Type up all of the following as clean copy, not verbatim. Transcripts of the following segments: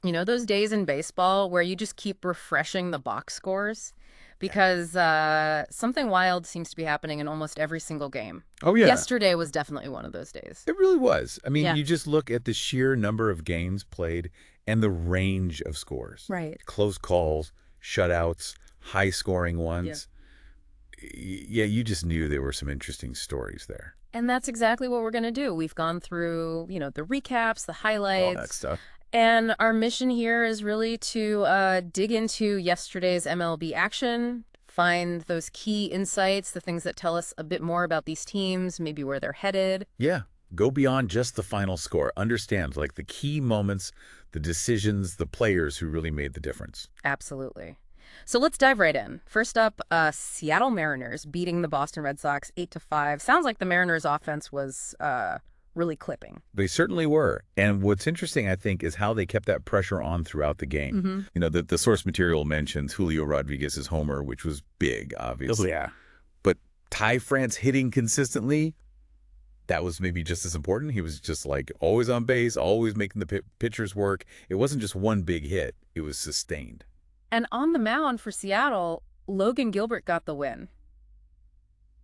You know, those days in baseball where you just keep refreshing the box scores because something wild seems to be happening in almost every single game. Oh, yeah, Yesterday was definitely one of those days. it really was. I mean, Yeah. you just look at the sheer number of games played and the range of scores. Right. Close calls, shutouts, high-scoring Yeah. ones. Yeah, you just knew there were some interesting stories there. And that's exactly what we're going to do. We've gone through, the recaps, the All that highlights, stuff. and our mission here is really to dig into yesterday's MLB action, find those key insights, the things that tell us a bit more about these teams, maybe where they're headed. Yeah, go beyond just the final score. Understand, like, the key moments, the decisions, the players who really made the difference. Absolutely. So let's dive right in. First up, Seattle Mariners beating the Boston Red Sox 8-5. Sounds like the Mariners' offense was really clipping. They certainly were. And what's interesting, I think, is how they kept that pressure on throughout the game. Mm-hmm. You know, the source material mentions Julio Rodriguez's homer, which was big, obviously. Yeah. But Ty France hitting consistently, that was maybe just as important. He was just like always on base, always making the pitchers work. It wasn't just one big hit. It was sustained. And on the mound for Seattle, Logan Gilbert got the win.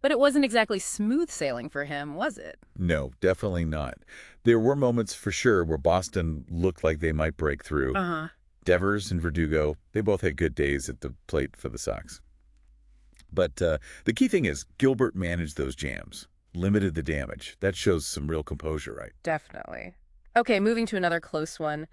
But it wasn't exactly smooth sailing for him, was it? No, definitely not. There were moments for sure where Boston looked like they might break through. Uh-huh. Devers and Verdugo, they both had good days at the plate for the Sox. But the key thing is Gilbert managed those jams, limited the damage. That shows some real composure, right? Definitely. Okay, moving to another close one.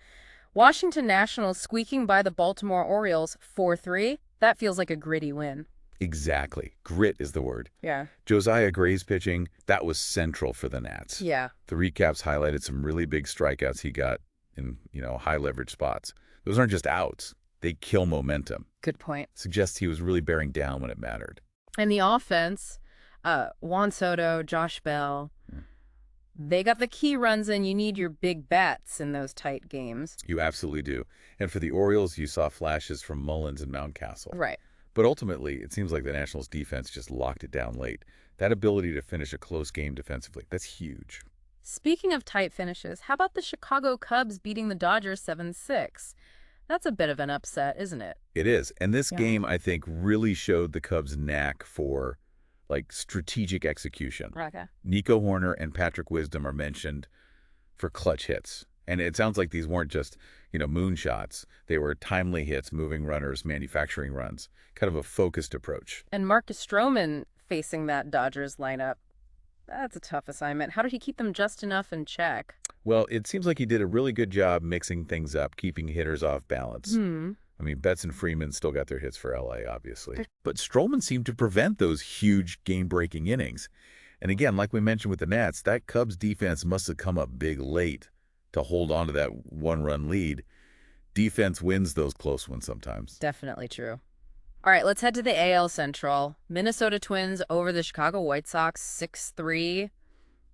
Washington Nationals squeaking by the Baltimore Orioles 4-3. That feels like a gritty win. Exactly. Grit is the word. Yeah. Josiah Gray's pitching, that was central for the Nats. Yeah. The recaps highlighted some really big strikeouts he got in, high leverage spots. Those aren't just outs. They kill momentum. Good point. Suggests he was really bearing down when it mattered. And the offense, Juan Soto, Josh Bell, they got the key runs in. You need your big bats in those tight games. You absolutely do. And for the Orioles, you saw flashes from Mullins and Mountcastle. Right. But ultimately, it seems like the Nationals' defense just locked it down late. That ability to finish a close game defensively, that's huge. Speaking of tight finishes, how about the Chicago Cubs beating the Dodgers 7-6? That's a bit of an upset, isn't it? It is. And this Yeah. game, I think, really showed the Cubs' knack for, like, strategic execution. Okay. Nico Horner and Patrick Wisdom are mentioned for clutch hits. And it sounds like these weren't just, moonshots. They were timely hits, moving runners, manufacturing runs, kind of a focused approach. And Marcus Stroman facing that Dodgers lineup. That's a tough assignment. How did he keep them just enough in check? Well, it seems like he did a really good job mixing things up, keeping hitters off balance. Hmm. I mean, Betts and Freeman still got their hits for LA, obviously. But Stroman seemed to prevent those huge game-breaking innings. And again, like we mentioned with the Nats, that Cubs defense must have come up big late to hold on to that one-run lead. Defense wins those close ones sometimes. Definitely true. All right, let's head to the AL Central. Minnesota Twins over the Chicago White Sox 6-3.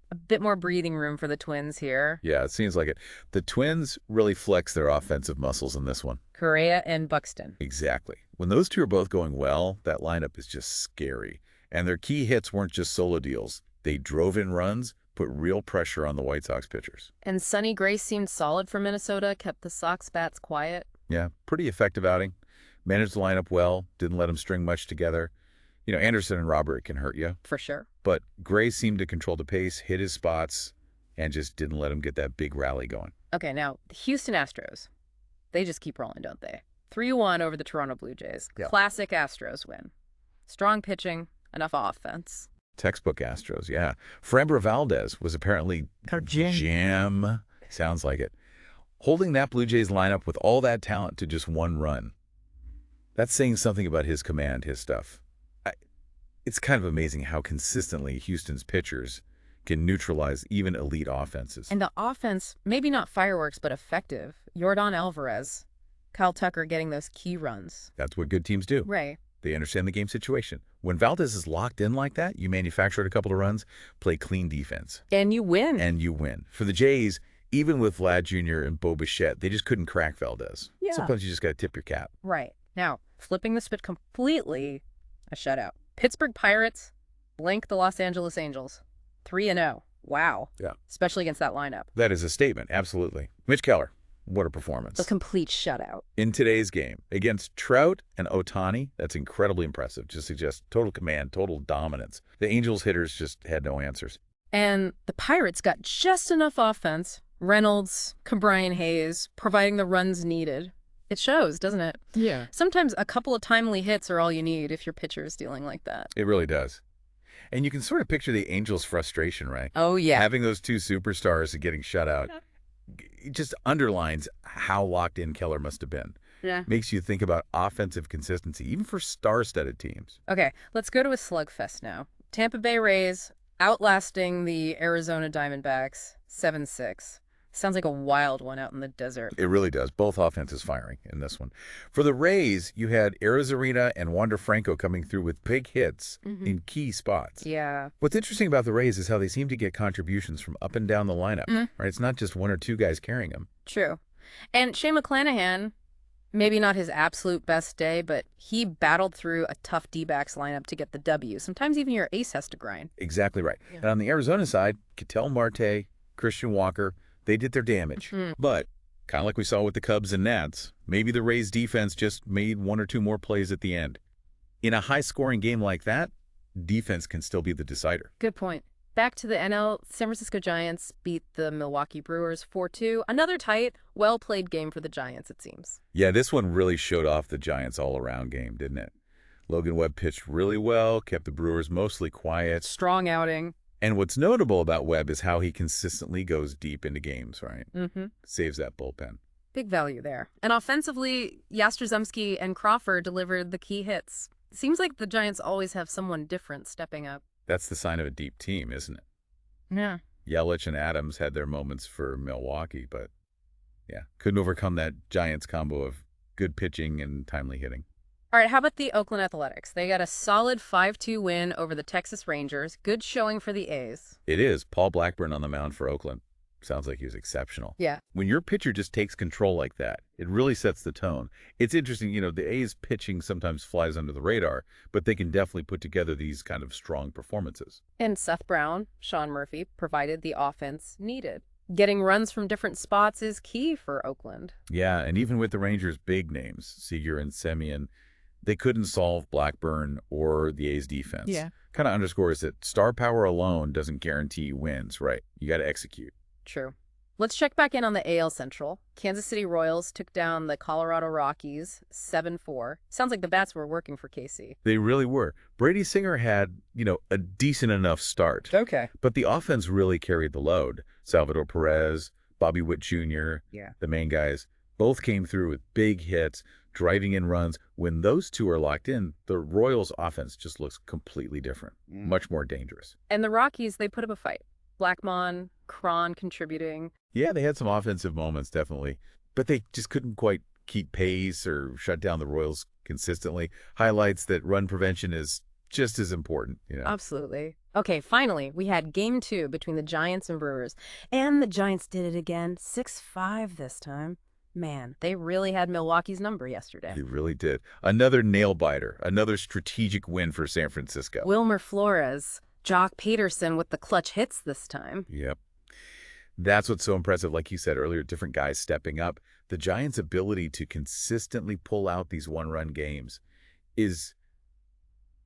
A bit more breathing room for the Twins here. Yeah, it seems like it. The Twins really flex their offensive muscles in this one. Correa and Buxton. Exactly. When those two are both going well, that lineup is just scary. And their key hits weren't just solo deals. They drove in runs, put real pressure on the White Sox pitchers. And Sonny Gray seemed solid for Minnesota, kept the Sox bats quiet. Yeah, pretty effective outing. Managed the lineup well, didn't let them string much together. Anderson and Robert can hurt you. For sure. But Gray seemed to control the pace, hit his spots, and just didn't let him get that big rally going. Okay, now, the Houston Astros. They just keep rolling, don't they? 3-1 over the Toronto Blue Jays. Yeah. Classic Astros win. Strong pitching, enough offense. Textbook Astros, yeah. Framber Valdez was apparently jam. Sounds like it. Holding that Blue Jays lineup with all that talent to just one run. That's saying something about his command, his stuff. It's kind of amazing how consistently Houston's pitchers can neutralize even elite offenses. And the offense, maybe not fireworks, but effective. Yordan Alvarez, Kyle Tucker getting those key runs. That's what good teams do. Right. They understand the game situation. When Valdez is locked in like that, you manufactured a couple of runs, play clean defense. And you win. And you win. For the Jays, even with Vlad Jr. and Bo Bichette, they just couldn't crack Valdez. Yeah. Sometimes you just got to tip your cap. Right. Now, flipping the spit completely, a shutout. Pittsburgh Pirates blank the Los Angeles Angels. 3-0. Wow. Yeah. Especially against that lineup. That is a statement, absolutely. Mitch Keller, What a A performance. complete shutout. In today's game, against Trout and Ohtani, that's incredibly impressive. Just suggests total command, total dominance. The Angels hitters just had no answers. And the Pirates got just enough offense. Reynolds, Cabrian Hayes, providing the runs needed. It shows, doesn't it? Yeah. Sometimes a couple of timely hits are all you need if your pitcher is dealing like that. It really does. And you can sort of picture the Angels' frustration, right? Oh, yeah. Having those two superstars and getting shut out. It just underlines how locked in Keller must have been. Yeah. Makes you think about offensive consistency, even for star-studded teams. Okay, let's go to a slugfest now. Tampa Bay Rays outlasting the Arizona Diamondbacks 7-6. Sounds like a wild one out in the desert. It really does. Both offenses firing in this one. For the Rays, you had Arizarena and Wander Franco coming through with big hits in key spots. Yeah. What's interesting about the Rays is how they seem to get contributions from up and down the lineup. Right? It's not just one or two guys carrying them. True. And Shane McClanahan, maybe not his absolute best day, but he battled through a tough D-backs lineup to get the W. Sometimes even your ace has to grind. Exactly right. And on the Arizona side, Ketel Marte, Christian Walker, they did their damage. But kind of like we saw with the Cubs and Nats, maybe the Rays defense just made one or two more plays at the end. In a high-scoring game like that, defense can still be the decider. Good point. Back to the NL, San Francisco Giants beat the Milwaukee Brewers 4-2. Another tight, well-played game for the Giants, it seems. Yeah, this one really showed off the Giants' all-around game, didn't it? Logan Webb pitched really well, kept the Brewers mostly quiet. Strong outing. And what's notable about Webb is how he consistently goes deep into games, right? Saves that bullpen. Big value there. And offensively, Yastrzemski and Crawford delivered the key hits. Seems like the Giants always have someone different stepping up. That's the sign of a deep team, isn't it? Yeah. Yelich and Adams had their moments for Milwaukee, but yeah, couldn't overcome that Giants combo of good pitching and timely hitting. All right, how about the Oakland Athletics? They got a solid 5-2 win over the Texas Rangers. Good showing for the A's. It is. Paul Blackburn on the mound for Oakland. Sounds like he was exceptional. Yeah. When your pitcher just takes control like that, it really sets the tone. It's interesting, the A's pitching sometimes flies under the radar, but they can definitely put together these kind of strong performances. And Seth Brown, Sean Murphy, provided the offense needed. Getting runs from different spots is key for Oakland. Yeah, and even with the Rangers' big names, Seager and Semien, they couldn't solve Blackburn or the A's defense. Yeah. Kind of underscores that star power alone doesn't guarantee wins, right? You got to execute. True. Let's check back in on the AL Central. Kansas City Royals took down the Colorado Rockies 7-4. Sounds like the bats were working for KC. They really were. Brady Singer had, a decent enough start. Okay. But the offense really carried the load. Salvador Perez, Bobby Witt Jr., the main guys, both came through with big hits, driving in runs. When those two are locked in, the Royals' offense just looks completely different, much more dangerous. And the Rockies, they put up a fight. Blackmon, Cron contributing. Yeah, they had some offensive moments, definitely. But they just couldn't quite keep pace or shut down the Royals consistently. Highlights that run prevention is just as important, Absolutely. Okay, finally, we had Game 2 between the Giants and Brewers. And the Giants did it again, 6-5 this time. Man, they really had Milwaukee's number yesterday. They really did. Another nail-biter, another strategic win for San Francisco. Wilmer Flores, Jock Peterson with the clutch hits this time. Yep. That's what's so impressive. Like you said earlier, different guys stepping up. The Giants' ability to consistently pull out these one-run games is,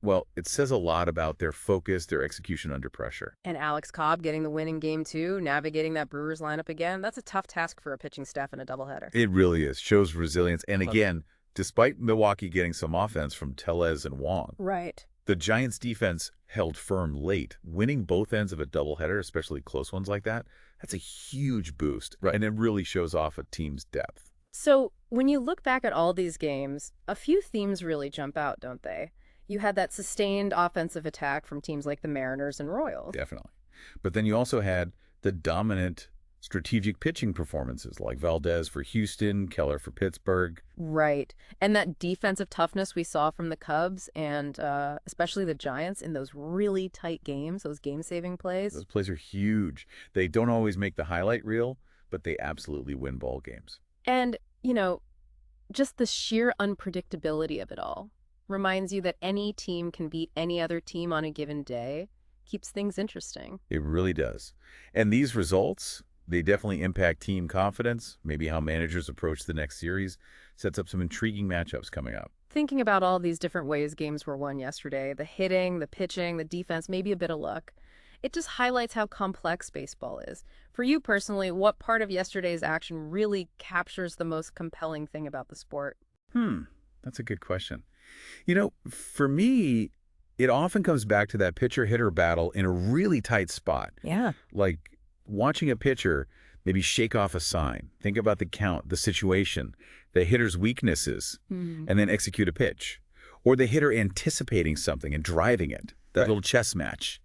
well, it says a lot about their focus, their execution under pressure. And Alex Cobb getting the win in Game 2, navigating that Brewers lineup again. That's a tough task for a pitching staff in a doubleheader. It really is. Shows resilience. And again, despite Milwaukee getting some offense from Tellez and Wong, Right. the Giants' defense held firm late. Winning both ends of a doubleheader, especially close ones like that, that's a huge boost. Right. And it really shows off a team's depth. So when you look back at all these games, a few themes really jump out, don't they? You had that sustained offensive attack from teams like the Mariners and Royals. Definitely. But then you also had the dominant strategic pitching performances like Valdez for Houston, Keller for Pittsburgh. Right. And that defensive toughness we saw from the Cubs and especially the Giants in those really tight games, those game-saving plays. Those plays are huge. They don't always make the highlight reel, but they absolutely win ball games. And, just the sheer unpredictability of it all reminds you that any team can beat any other team on a given day. Keeps things interesting. It really does. And these results, They definitely impact team confidence, maybe how managers approach the next series, sets up some intriguing matchups coming up. Thinking about all these different ways games were won yesterday, the hitting, the pitching, the defense, maybe a bit of luck. It just highlights how complex baseball is. For you personally, what part of yesterday's action really captures the most compelling thing about the sport? Hmm, that's a good question. For me, it often comes back to that pitcher-hitter battle in a really tight spot. Yeah. Like watching a pitcher maybe shake off a sign, think about the count, the situation, the hitter's weaknesses, Hmm. and then execute a pitch. Or the hitter anticipating something and driving it. That Right. little chess match.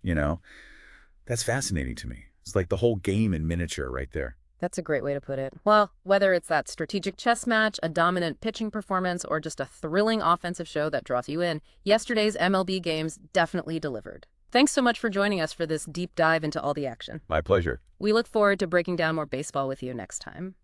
That's fascinating to me. It's like the whole game in miniature right there. That's a great way to put it. Well, whether it's that strategic chess match, a dominant pitching performance, or just a thrilling offensive show that draws you in, yesterday's MLB games definitely delivered. Thanks so much for joining us for this deep dive into all the action. My pleasure. We look forward to breaking down more baseball with you next time.